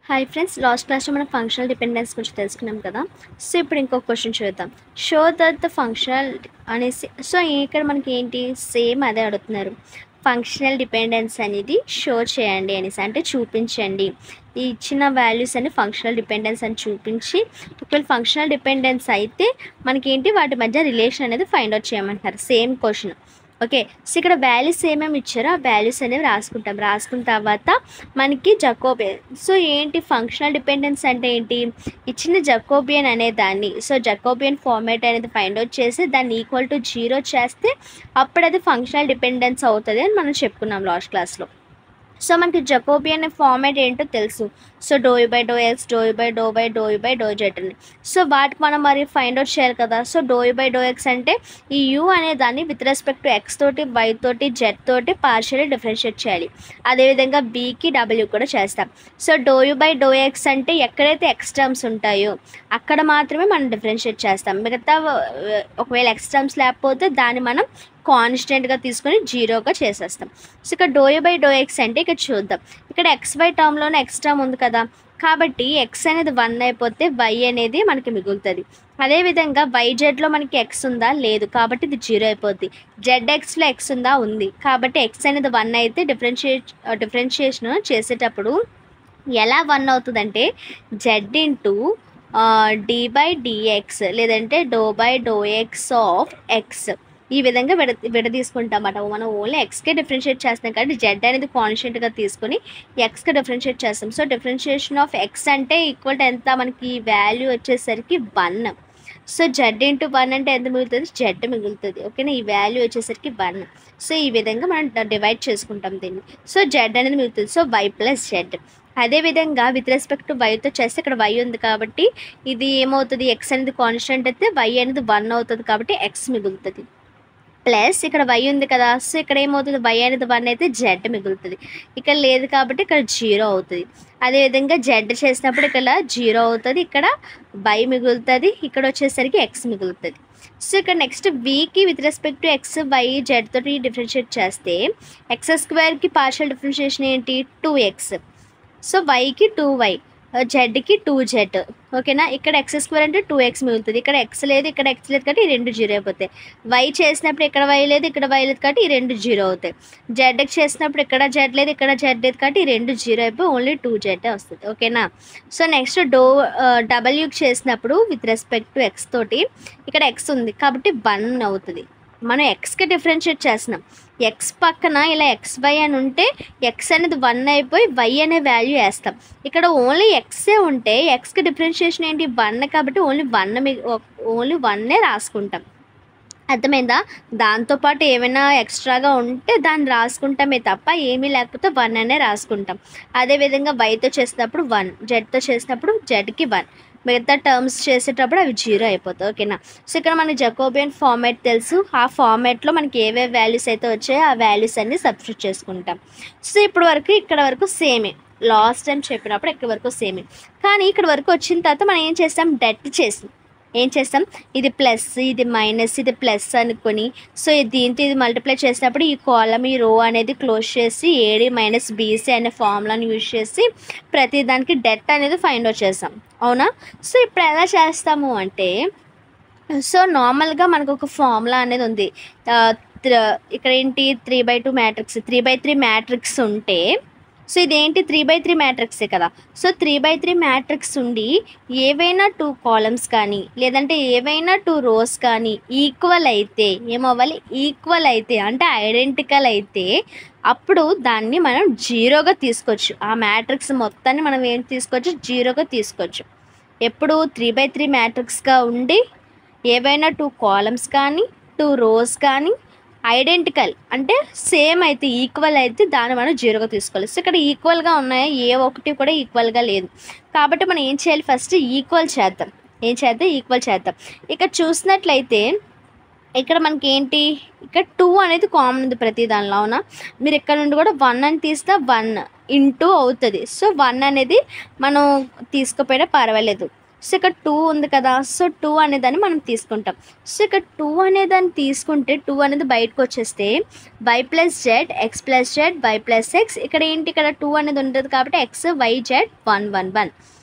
Hi friends, last క్లాస్లో మనం functional dependence గురించి తెలుసుకున్నాం కదా. సో ఇప్పుడు ఇంకొక క్వశ్చన్ చూద్దాం. షో దట్ ద ఫంక్షనల్ అనేసి. సో ఇక్కడ మనకి ఏంటి, సేమ్ అదే అడుగుతున్నారు. ఫంక్షనల్ డిపెండెన్స్ అనేది షో చేయండి అనేసి, అంటే చూపించండి. ఈ ఇచ్చిన వాల్యూస్ అన్ని ఫంక్షనల్ డిపెండెన్స్ అని చూపించి, ఒకవేళ ఫంక్షనల్ డిపెండెన్స్ అయితే మనకి ఏంటి, వాటి మధ్య రిలేషన్ అనేది ఫైండ్ అవుట్ చేయమంటారు. Same question. ఓకే, సో ఇక్కడ వాల్యూస్ ఏమేమి ఇచ్చారో ఆ వాల్యూస్ అనేవి రాసుకుంటాం. రాసుకున్న తర్వాత మనకి జకోబియన్. సో ఏంటి ఫంక్షనల్ డిపెండెన్స్ అంటే ఏంటి, ఇచ్చిన జకోబియన్ అనే దాన్ని, సో జకోబియన్ ఫార్మేట్ అనేది ఫైండ్ అవుట్ చేసి దాన్ని ఈక్వల్ టు 0 చేస్తే అప్పుడు అది ఫంక్షనల్ డిపెండెన్స్ అవుతుంది అని మనం చెప్పుకున్నాం లాస్ట్ క్లాస్లో. సో మనకి జకోబియన్ ఫార్మేట్ ఏంటో తెలుసు. సో ∂u/∂x, ∂u/∂y, అని. సో వాటికి మనం మరి ఫైండ్ అవుట్ చేయాలి కదా. సో ∂u/∂x అంటే ఈ u అనే దాన్ని విత్ రెస్పెక్ట్ టు x తోటి, y తోటి, z తోటి పార్షియల్లీ డిఫరెన్షియేట్ చేయాలి. అదేవిధంగా bకి w కూడా చేస్తాం. సో ∂u/∂x అంటే ఎక్కడైతే x టర్మ్స్ ఉంటాయో అక్కడ మాత్రమే మనం డిఫరెన్షియేట్ చేస్తాం. మిగతా ఒకవేళ x టర్మ్స్ లేకపోతే దాన్ని మనం కాన్స్టెంట్గా తీసుకొని 0గా చేసేస్తాం. సో ఇక్కడ ∂u/∂x అంటే ఇక్కడ చూద్దాం. ఇక్కడ xy టర్మ్లోనే x టర్మ్ ఉంది కదా, కాబట్టి x అనేది 1 అయిపోతే y అనేది మనకి మిగులుతుంది. అదేవిధంగా yzలో మనకి x ఉందా, లేదు, కాబట్టి ఇది 0 అయిపోద్ది. zxలో x ఉందా, ఉంది, కాబట్టి x అనేది 1 అయితే డిఫరెన్షియేషన్ చేసేటప్పుడు ఎలా 1 అవుతుందంటే z ఇంటూ d/dx లేదంటే ∂u/∂x ఆఫ్ x, ఈ విధంగా విడదీసుకుంటాం అన్నమాట. మనం ఓన్లీ ఎక్స్కే డిఫరెన్షియేట్ చేస్తాం కాబట్టి జెడ్ అనేది కాన్స్టెంట్గా తీసుకొని ఎక్స్కి డిఫరెన్షియేట్ చేస్తాం. సో డిఫరెన్షియేషన్ ఆఫ్ ఎక్స్ అంటే ఈక్వల్ టు ఎంత, మనకి వాల్యూ వచ్చేసరికి 1. సో జెడ్ ఇంటూ 1 అంటే ఎంత మిగులుతుంది, జెడ్ మిగులుతుంది. ఓకేనా, ఈ వాల్యూ వచ్చేసరికి 1. సో ఈ విధంగా మనం డివైడ్ చేసుకుంటాం దీన్ని. సో జెడ్ అనేది మిగులుతుంది. So y plus Z. అదేవిధంగా విత్ రెస్పెక్ట్ టు వైతో చేస్తే ఇక్కడ y ఉంది కాబట్టి ఇది ఏమవుతుంది, ఎక్స్ అనేది కాన్స్టెంట్ అయితే y అనేది 1 అవుతుంది కాబట్టి ఎక్స్ మిగులుతుంది. ప్లస్ ఇక్కడ y ఉంది కదా, సో ఇక్కడ ఏమవుతుంది, y అనేది 1 అయితే జెడ్ మిగులుతుంది. ఇక్కడ లేదు కాబట్టి ఇక్కడ 0 అవుతుంది. అదేవిధంగా జెడ్ చేసినప్పుడు ఇక్కడ 0 అవుతుంది, ఇక్కడ y మిగులుతుంది, ఇక్కడ వచ్చేసరికి x మిగులుతుంది. సో ఇక్కడ నెక్స్ట్ వీకి with respect to x, y, z తోటి డిఫరెన్షియేట్ చేస్తే x² పార్షియల్ డిఫరెన్షియేషన్ ఏంటి, 2x. సో వైకి 2y, జెడ్కి 2z. ఓకేనా, ఇక్కడ x² అంటే 2x మిగులుతుంది. ఇక్కడ x లేదు, ఇక్కడ x లేదు కాబట్టి ఈ రెండు 0 అయిపోతాయి. y చేసినప్పుడు ఇక్కడ y లేదు, ఇక్కడ y లేదు కాబట్టి ఈ రెండు 0 అవుతాయి. జెడ్కి చేసినప్పుడు ఇక్కడ z లేదు, ఇక్కడ z లేదు కాబట్టి ఈ రెండు 0 అయిపోయి ఓన్లీ 2z వస్తుంది. ఓకేనా, సో నెక్స్ట్ wకి చేసినప్పుడు విత్ రెస్పెక్ట్ టు x తోటి ఇక్కడ x ఉంది కాబట్టి 1 అవుతుంది. మనం ఎక్స్కి డిఫరెన్షియేట్ చేస్తున్నాం. ఎక్స్ పక్కన ఇలా xy అని ఉంటే ఎక్స్ అనేది 1 అయిపోయి y అనే వాల్యూ వేస్తాం. ఇక్కడ ఓన్లీ ఎక్సే ఉంటే ఎక్స్కి డిఫరెన్షియేషన్ ఏంటి, 1 కాబట్టి ఓన్లీ 1 రాసుకుంటాం. అర్థమైందా, దాంతోపాటు ఏమైనా ఎక్స్ట్రాగా ఉంటే దాన్ని రాసుకుంటామే తప్ప ఏమీ లేకపోతే 1 అనే రాసుకుంటాం. అదేవిధంగా వైతో చేసినప్పుడు 1, జెడ్తో చేసినప్పుడు జెడ్కి 1, మిగతా టర్మ్స్ చేసేటప్పుడు అవి 0 అయిపోతాయి. ఓకేనా, సో ఇక్కడ మనకి జకోబియన్ ఫార్మేట్ తెలుసు. ఆ ఫార్మేట్లో మనకి ఏవే వాల్యూస్ అయితే వచ్చాయో ఆ వాల్యూస్ అన్ని సబ్స్టిట్యూట్ చేసుకుంటాం. సో ఇప్పుడు వరకు ఇక్కడ వరకు సేమే, లాస్ట్ టైం చెప్పినప్పుడు ఇక్కడ వరకు సేమే. కానీ ఇక్కడ వరకు వచ్చిన తర్వాత మనం ఏం చేస్తాం, డెట్ చేస్తాం. ఏం చేస్తాం, ఇది ప్లస్, ఇది మైనస్, ఇది ప్లస్ అనుకొని, సో దీంతో ఇది మల్టిప్లై చేసినప్పుడు ఈ కాలం, ఈ రో అనేది క్లోజ్ చేసి AD మైనస్ BC అనే ఫార్ములాని యూజ్ చేసి ప్రతి దానికి డెట్ అనేది ఫైండ్ అవుట్ చేస్తాం. అవునా, సో ఇప్పుడు ఎలా చేస్తాము అంటే, సో నార్మల్గా మనకు ఒక ఫార్ములా అనేది ఉంది. ఇక్కడ ఏంటి, 3/2 మ్యాట్రిక్స్, 3/3 మ్యాట్రిక్స్ ఉంటే, సో ఇదేంటి 3/3 మ్యాట్రిక్సే కదా. సో 3/3 మ్యాట్రిక్స్ ఉండి ఏవైనా 2 కాలమ్స్ కానీ లేదంటే ఏవైనా 2 రోస్ కానీ ఈక్వల్ అయితే ఏమవ్వాలి, ఈక్వల్ అయితే అంటే ఐడెంటికల్ అయితే అప్పుడు దాన్ని మనం 0గా తీసుకోవచ్చు. ఆ మ్యాట్రిక్స్ మొత్తాన్ని మనం ఏం తీసుకోవచ్చు, 0గా తీసుకోవచ్చు. ఎప్పుడు 3/3 మ్యాట్రిక్స్గా ఉండి ఏవైనా 2 కాలమ్స్ కానీ 2 రోస్ కానీ ఐడెంటికల్ అంటే సేమ్ అయితే, ఈక్వల్ అయితే దాన్ని మనం 0గా తీసుకోవాలి. సో ఇక్కడ ఈక్వల్గా ఉన్నాయి, ఏ ఒక్కటి కూడా ఈక్వల్గా లేదు కాబట్టి మనం ఏం చేయాలి, ఫస్ట్ ఈక్వల్ చేద్దాం. ఈక్వల్ చేద్దాం. ఇక్కడ చూసినట్లయితే ఇక్కడ మనకి ఏంటి, ఇక్కడ 2 అనేది కామన్ ఉంది ప్రతి దానిలో. అవునా, మీరు ఇక్కడ నుండి కూడా 1 అని తీస్తే 1 ఇంటూ అవుతుంది. సో 1 అనేది మనం తీసుకోపోయినా పర్వాలేదు. సో ఇక్కడ 2 ఉంది కదా, సో 2 అనేదాన్ని మనం తీసుకుంటాం. సో ఇక్కడ 2 అనేదాన్ని తీసుకుంటే 2 అనేది బయటకు వచ్చేస్తే y plus z x plus z y plus x, ఇక్కడ ఏంటి ఇక్కడ 2 అనేది ఉంటుంది కాబట్టి ఎక్స్ వై జెడ్ 1 1 1.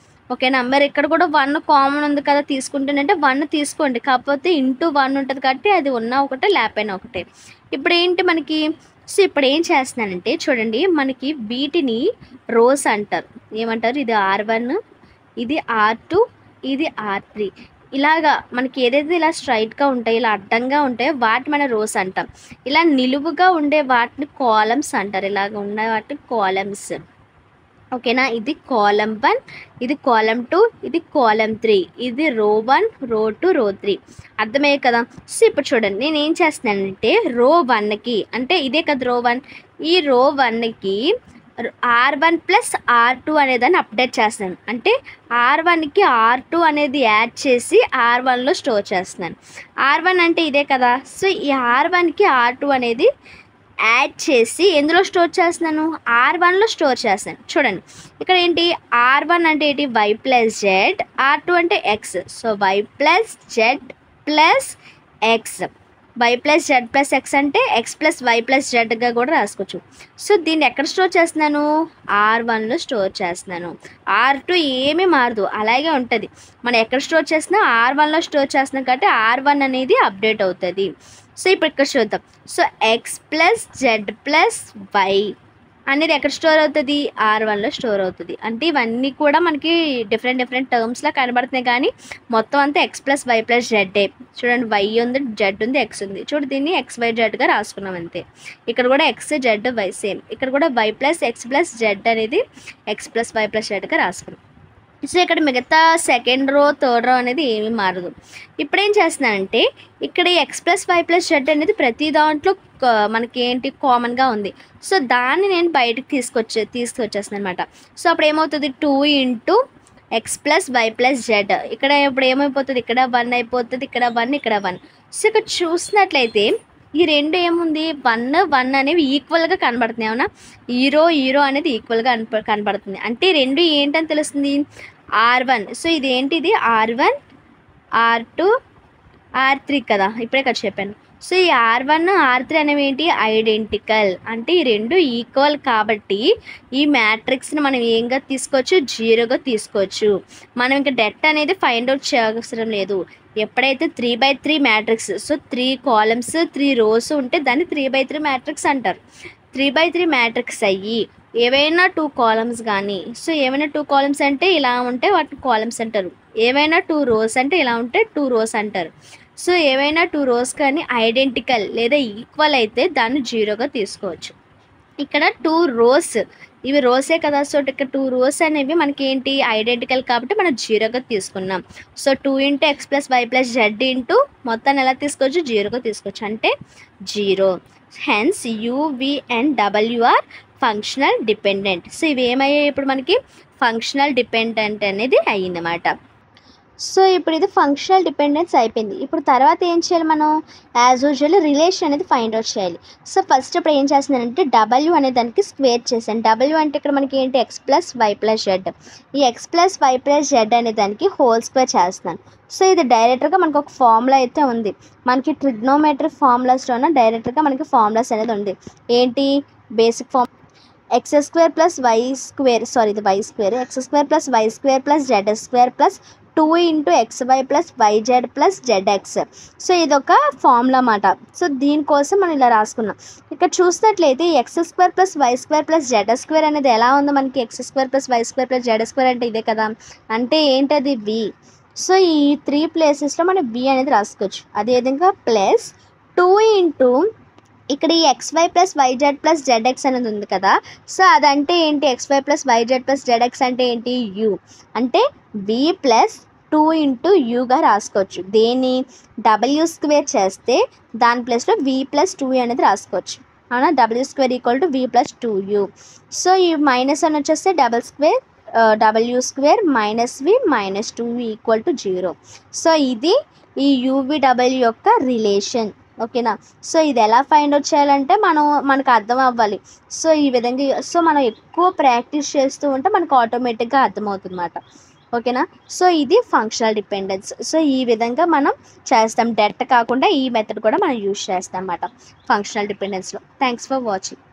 ఓకేనా, మరి ఇక్కడ కూడా 1 కామన్ ఉంది కదా, తీసుకుంటేనంటే 1 తీసుకోండి, కాకపోతే ఇంటూ 1 ఉంటుంది కాబట్టి అది ఉన్న ఒకటే లేకపోయినా ఒకటే. ఇప్పుడు ఏంటి మనకి, సో ఇప్పుడు ఏం చేస్తున్నానంటే చూడండి, మనకి వీటిని రోస్ అంటారు. ఏమంటారు, ఇది R1, ఇది R2, ఇది R3. ఇలాగా మనకి ఏదైతే ఇలా స్ట్రైట్గా ఉంటాయి, ఇలా అడ్డంగా ఉంటాయో వాటి మన రోస్ అంటాం. ఇలా నిలువుగా ఉండే వాటిని కాలమ్స్ అంటారు. ఇలాగ ఉండే వాటిని కాలమ్స్. ఓకేనా, ఇది కాలమ్ 1, ఇది కాలమ్ 2, ఇది కాలమ్ 3, ఇది రో 1, రో 2, రో 3. అర్థమయ్యే కదా. సో ఇప్పుడు చూడండి, నేను ఏం చేస్తున్నానంటే రో 1కి, అంటే ఇదే కదా రో 1, ఈ రో 1కి R1 ప్లస్ R2 అనేదాన్ని అప్డేట్ చేస్తున్నాను. అంటే R1కి R2 అనేది యాడ్ చేసి R1లో స్టోర్ చేస్తున్నాను. R1 అంటే ఇదే కదా, సో ఈ R1కి R2 అనేది యాడ్ చేసి ఎందులో స్టోర్ చేస్తున్నాను, R1లో స్టోర్ చేస్తాను. చూడండి ఇక్కడ ఏంటి, R1 అంటే ఏంటి y ప్లస్ జెడ్, R2 అంటే X. So y plus z plus X, y plus z plus X అంటే ఎక్స్ ప్లస్ వై ప్లస్ జెడ్గా కూడా రాసుకోవచ్చు. సో దీన్ని ఎక్కడ స్టోర్ చేస్తున్నాను, R1లో స్టోర్ చేస్తున్నాను. R2 ఏమీ మారదు, అలాగే ఉంటుంది. మనం ఎక్కడ స్టోర్ చేసినా R1లో స్టోర్ చేస్తున్నాం కాబట్టి R1 అనేది అప్డేట్ అవుతుంది. సో ఇప్పుడు ఇక్కడ చూద్దాం. So x plus z plus y అనేది ఎక్కడ స్టోర్ అవుతుంది, R1లో స్టోర్ అవుతుంది. అంటే ఇవన్నీ కూడా మనకి డిఫరెంట్ టర్మ్స్లా కనబడుతున్నాయి, కానీ మొత్తం అంతా ఎక్స్ ప్లస్ వై ప్లస్ జెడ్డే. చూడండి, వై ఉంది, జెడ్ ఉంది, ఎక్స్ ఉంది. చూడు, దీన్ని ఎక్స్ వై జెడ్గా రాసుకున్నాం అంతే. ఇక్కడ కూడా ఎక్స్ జెడ్ వై సేమ్. ఇక్కడ కూడా y plus x plus Z అనేది ఎక్స్ ప్లస్ వై ప్లస్ జెడ్గా రాసుకున్నాం. సో ఇక్కడ మిగతా సెకండ్ రో థర్డ్ రో అనేది ఏమీ మారదు. ఇప్పుడు ఏం చేస్తున్నానంటే ఇక్కడ x plus y plus Z అనేది ప్రతి దాంట్లో మనకి ఏంటి కామన్గా ఉంది. సో దాన్ని నేను బయటకు తీసుకొచ్చేస్తాను అనమాట. సో అప్పుడు ఏమవుతుంది, 2 into x plus y plus z. ఇక్కడ ఇప్పుడు ఏమైపోతుంది, ఇక్కడ 1 అయిపోతుంది, ఇక్కడ 1, ఇక్కడ 1. సో ఇక్కడ చూసినట్లయితే ఈ రెండు ఏముంది, 1 1 అనేవి ఈక్వల్గా కనబడుతున్నాయి. అవునా, ఈరో అనేది ఈక్వల్గా కనబడుతుంది. అంటే రెండు ఏంటని తెలుస్తుంది, R1. సో ఇది ఏంటి, ఇది R1, R2, R3 కదా, ఇప్పుడే కదా చెప్పాను. సో ఈ R1, R3 అనేవి ఏంటి, ఐడెంటికల్. అంటే ఈ రెండు ఈక్వల్ కాబట్టి ఈ మ్యాట్రిక్స్ని మనం ఏంగా తీసుకోవచ్చు, 0గా తీసుకోవచ్చు. మనం ఇంకా డెట్ అనేది ఫైండ్ అవుట్ చేయవసరం లేదు. ఎప్పుడైతే 3x3 matrix, so 3 columns 3 rose ఉంటే దాన్ని 3x3 మ్యాట్రిక్స్ అంటారు. 3x3 మ్యాట్రిక్స్ అయ్యి ఏవైనా 2 కాలమ్స్ కానీ, సో ఏమైనా 2 కాలమ్స్ అంటే ఇలా ఉంటే వాటిని కాలమ్స్ అంటారు. ఏవైనా 2 రోస్ అంటే ఇలా ఉంటే 2 రోస్ అంటారు. సో ఏవైనా 2 రోస్ కానీ ఐడెంటికల్ లేదా ఈక్వల్ అయితే దాన్ని 0గా తీసుకోవచ్చు. ఇక్కడ 2 రోస్, ఇవి రోసే కదా, సో ఇక్కడ 2 రోస్ అనేవి మనకి ఏంటి ఐడెంటికల్ కాబట్టి మనం 0గా తీసుకున్నాం. So 2 into x plus y plus z into మొత్తాన్ని ఎలా తీసుకోవచ్చు, 0గా తీసుకోవచ్చు, అంటే 0. Hence UV and W are functional dependent. So ఇవి ఏమయ్యాయి, ఇప్పుడు మనకి ఫంక్షనల్ డిపెండెంట్ అనేది అయ్యిందన్నమాట. సో ఇప్పుడు ఇది ఫంక్షనల్ డిపెండెన్స్ అయిపోయింది. ఇప్పుడు తర్వాత ఏం చేయాలి, మనం యాజ్ యూజువల్ రిలేషన్ అనేది ఫైండ్ అవుట్ చేయాలి. సో ఫస్ట్ ఇప్పుడు ఏం చేస్తున్నానంటే W అనే దానికి స్క్వేర్ చేశాను. W అంటే ఇక్కడ మనకి ఏంటి, x plus y plus z. ఈ x plus y plus z అనే దానికి హోల్ స్క్వేర్ చేస్తున్నాను. సో ఇది డైరెక్ట్గా మనకు ఒక ఫార్ములా అయితే ఉంది. మనకి ట్రిగ్నోమెట్రిక్ ఫార్ములాస్లోనే డైరెక్ట్గా మనకి ఫార్ములాస్ అనేది ఉంది. ఏంటి, basic form x square plus y square, sorry ఇది y square, x square plus y square plus z square plus 2 into XY plus YZ plus ZX. So ఇదొక ఫార్ములా అన్నమాట. సో దీనికోసం మనం ఇలా రాసుకున్నాం. ఇక్కడ చూసినట్లయితే x square plus y square plus z square అనేది ఎలా ఉందో, మనకి x square plus y square plus z square అంటే ఇదే కదా, అంటే ఏంటది V. సో ఈ 3 ప్లేసెస్లో మనం V అనేది రాసుకోవచ్చు. అదేవిధంగా ప్లస్ 2 ఇంటూ ఇక్కడ ఈ XY plus YZ plus ZX అనేది ఉంది కదా, సో అదంటే ఏంటి, XY plus YZ plus ZX అంటే ఏంటి, U. అంటే V ప్లస్ 2 ఇంటూ యూగా రాసుకోవచ్చు. దేని W స్క్వేర్ చేస్తే దాని ప్లేస్లో V ప్లస్ 2 అనేది రాసుకోవచ్చు. అవునా, W square equal to V plus 2U. So ఈ మైనస్ అని వచ్చేస్తే double square W square minus V minus 2V equal to 0. So ఇది ఈ UVW యొక్క రిలేషన్. ఓకేనా, సో ఇది ఎలా ఫైండ్ అవుట్ చేయాలంటే మనకు అర్థం అవ్వాలి. సో ఈ విధంగా, సో మనం ఎక్కువ ప్రాక్టీస్ చేస్తూ ఉంటే మనకు ఆటోమేటిక్గా అర్థమవుతుంది అన్నమాట. ఓకేనా. సో ఇది ఫంక్షనల్ డిపెండెన్స్. సో ఈ విధంగా మనం చేస్తాం. డెట్ కాకుండా ఈ మెథడ్ కూడా మనం యూజ్ చేస్తాం అన్నమాట ఫంక్షనల్ డిపెండెన్స్లో. Thanks for watching.